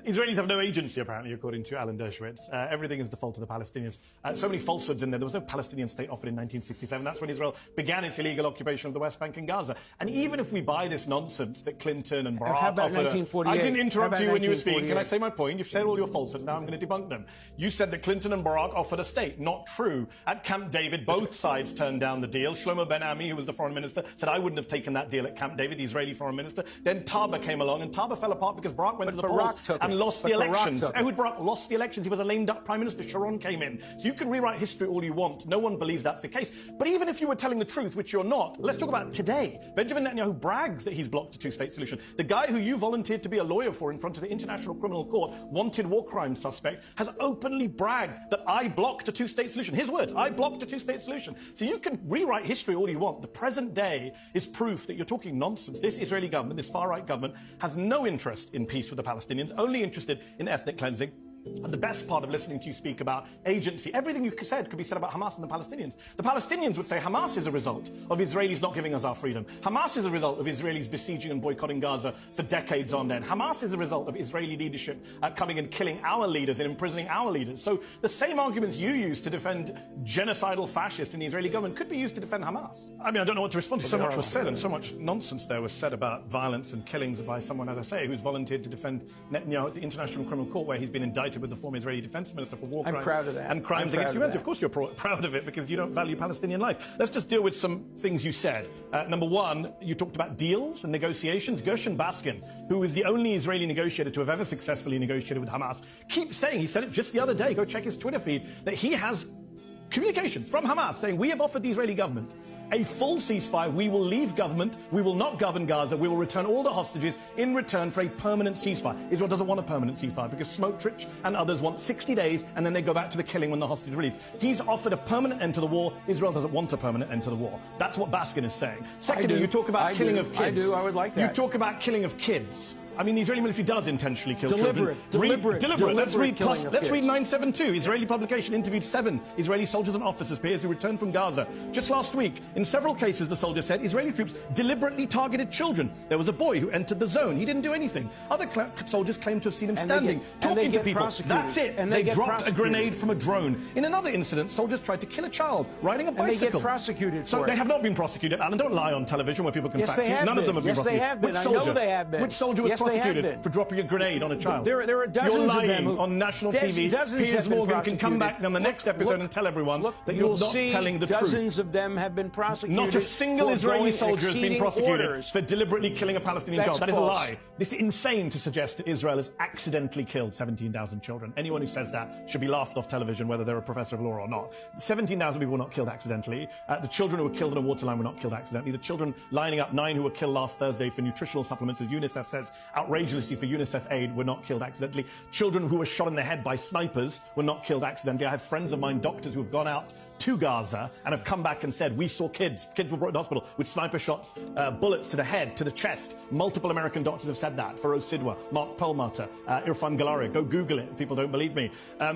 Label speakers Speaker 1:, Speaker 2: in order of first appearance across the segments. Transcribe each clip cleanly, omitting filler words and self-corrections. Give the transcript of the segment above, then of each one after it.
Speaker 1: Israelis have no agency, apparently, according to Alan Dershowitz. Everything is the fault of the Palestinians. So many falsehoods in there. There was no Palestinian state offered in 1967. That's when Israel began its illegal occupation of the West Bank and Gaza. And even if we buy this nonsense that Clinton and Barack offered... I didn't interrupt you when you were speaking. Can I say my point? You've said all your falsehoods. Now I'm going to debunk them. You said that Clinton and Barack offered a state. Not true. At Camp David, both sides turned down the deal. Shlomo Ben-Ami, who was the foreign minister, said, I wouldn't have taken that deal at Camp David, the Israeli foreign minister. Then Taba came along, and Taba fell apart because Barack went to the polls and lost the elections. Ehud Barak lost the elections. He was a lame duck prime minister. Sharon came in. So you can rewrite history all you want. No one believes that's the case. But even if you were telling the truth, which you're not, let's talk about today. Benjamin Netanyahu brags that he's blocked a two-state solution. The guy who you volunteered to be a lawyer for in front of the International Criminal Court, wanted war crime suspect, has openly bragged that I blocked a two-state solution. His words, I blocked a two-state solution. So you can rewrite history all you want. The present day is proof that you're talking nonsense. This Israeli government, this far-right government, has no interest in peace with the Palestinians, only interested in ethnic cleansing. And the best part of listening to you speak about agency, everything you said could be said about Hamas and the Palestinians. The Palestinians would say Hamas is a result of Israelis not giving us our freedom. Hamas is a result of Israelis besieging and boycotting Gaza for decades on end. Hamas is a result of Israeli leadership coming and killing our leaders and imprisoning our leaders. So the same arguments you use to defend genocidal fascists in the Israeli government could be used to defend Hamas. I mean, I don't know what to respond to. So much was said and so much nonsense there was said about violence and killings by someone, as I say, who's volunteered to defend Netanyahu at the International Criminal Court, where he's been indicted with the former Israeli defense minister for war crimes.
Speaker 2: I'm proud of that.
Speaker 1: And crimes against humanity. Of course you're proud of it, because you don't value Palestinian life. Let's just deal with some things you said. Number one, you talked about deals and negotiations. Gershon Baskin, who is the only Israeli negotiator to have ever successfully negotiated with Hamas, keeps saying, he said it just the other day, go check his Twitter feed, that he has communications from Hamas saying, we have offered the Israeli government a full ceasefire. We will leave government. We will not govern Gaza. We will return all the hostages in return for a permanent ceasefire. Israel doesn't want a permanent ceasefire because Smotrich and others want 60 days and then they go back to the killing when the hostage is released. He's offered a permanent end to the war. Israel doesn't want a permanent end to the war. That's what Baskin is saying. Secondly, you talk about killing of kids.
Speaker 2: I do. I would like that.
Speaker 1: You talk about killing of kids. I mean, the Israeli military does intentionally kill children.
Speaker 2: Deliberate.
Speaker 1: Let's read 972. Israeli publication interviewed 7 Israeli soldiers and officers, peers who returned from Gaza. Just last week, in several cases, the soldier said, Israeli troops deliberately targeted children. There was a boy who entered the zone. He didn't do anything. Other soldiers claimed to have seen him standing, talking to people. That's it. And they dropped a grenade from a drone. In another incident, soldiers tried to kill a child riding a bicycle.
Speaker 2: And they get prosecuted
Speaker 1: So they have not been prosecuted. Alan, don't lie on television where people can fact you. None of them have been prosecuted.
Speaker 2: Yes, they have been. I know they have been.
Speaker 1: Which soldier was prosecuted for dropping a grenade on a child?
Speaker 2: There are dozens
Speaker 1: of them
Speaker 2: on
Speaker 1: national TV. Piers Morgan can come back on the next episode and tell everyone that you're not telling the truth.
Speaker 2: Dozens of them have been prosecuted.
Speaker 1: Not a single Israeli soldier has been prosecuted for deliberately killing a Palestinian child. That is a lie. This is insane to suggest that Israel has accidentally killed 17,000 children. Anyone who says that should be laughed off television, whether they're a professor of law or not. 17,000 people were not killed accidentally. The children who were killed in a waterline were not killed accidentally. The children lining up, 9 who were killed last Thursday for nutritional supplements, as UNICEF says, outrageously for UNICEF aid, were not killed accidentally. Children who were shot in the head by snipers were not killed accidentally. I have friends of mine, doctors, who have gone out to Gaza and have come back and said, we saw kids were brought to hospital with sniper shots, bullets to the head, to the chest. Multiple American doctors have said that. Farouz Sidwa, Mark Perlmutter, Irfan Galaria. Go Google it. People don't believe me.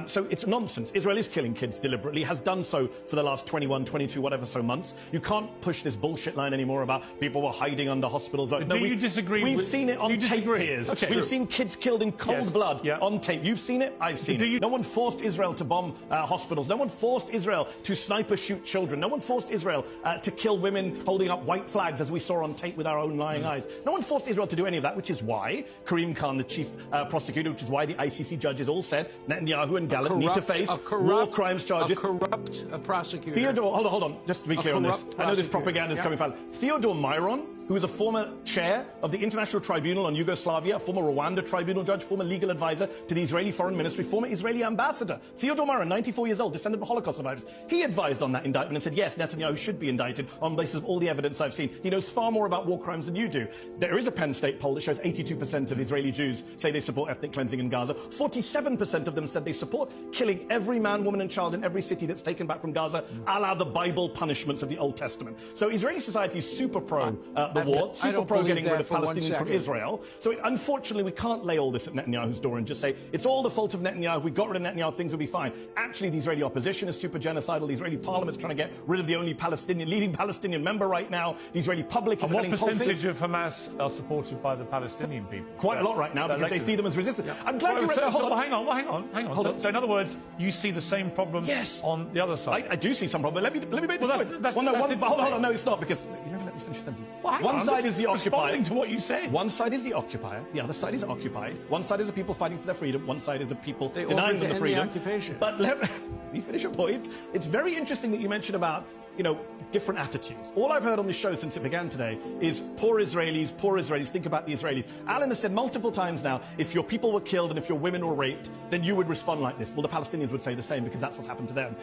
Speaker 1: So it's nonsense. Israel is killing kids deliberately, has done so for the last 21, 22, whatever so months. You can't push this bullshit line anymore about people were hiding under hospitals.
Speaker 3: Do you disagree?
Speaker 1: We've seen it on tape, Piers.
Speaker 3: Okay.
Speaker 1: We've seen kids killed in cold blood on tape. You've seen it. I've seen it. No one forced Israel to bomb hospitals. No one forced Israel to sniper shoot children. No one forced Israel to kill women holding up white flags, as we saw on tape with our own lying eyes. No one forced Israel to do any of that, which is why Karim Khan, the chief prosecutor, which is why the ICC judges all said Netanyahu and Gallant need to face war crimes charges.
Speaker 2: A corrupt prosecutor.
Speaker 1: Theodore, hold on, just to be clear on this. I know this propaganda is coming from Theodore Myron, who is a former chair of the International Tribunal on Yugoslavia, a former Rwanda tribunal judge, former legal advisor to the Israeli Foreign Ministry, former Israeli ambassador. Theodore Myron, 94 years old, descendant of Holocaust survivors. He advised on that indictment and said, yes, Netanyahu should be indicted on the basis of all the evidence I've seen. He knows far more about war crimes than you do. There is a Penn State poll that shows 82% of Israeli Jews say they support ethnic cleansing in Gaza. 47% of them said they support killing every man, woman and child in every city that's taken back from Gaza, a la the Bible punishments of the Old Testament. So Israeli society is super pro the war, super pro getting rid of Palestinians from Israel. So unfortunately, we can't lay all this at Netanyahu's door and just say, it's all the fault of Netanyahu. If we got rid of Netanyahu, things would be fine. Actually, the Israeli opposition is super genocidal. The Israeli parliament is trying to get rid of the only leading Palestinian member right now. The Israeli public is
Speaker 3: what percentage of Hamas are supported by the Palestinian people?
Speaker 1: Quite a lot right now, because they see them as resistance. I'm glad you read the whole...
Speaker 3: Hang on. So in other words, you see the same problem on the other side?
Speaker 1: I do see some problem. Let me make this point. Hold on, no, it's not, because you never let me finish the sentence. One side is the occupier.
Speaker 3: Responding to what you said.
Speaker 1: One side is the occupier, the other side is occupied. One side is the people fighting for their freedom, one side is the people denying them the freedom. But let me finish a point. It's very interesting that you mentioned about, different attitudes. All I've heard on this show since it began today is poor Israelis, think about the Israelis. Alan has said multiple times now, if your people were killed and if your women were raped, then you would respond like this. Well, the Palestinians would say the same, because that's what's happened to them.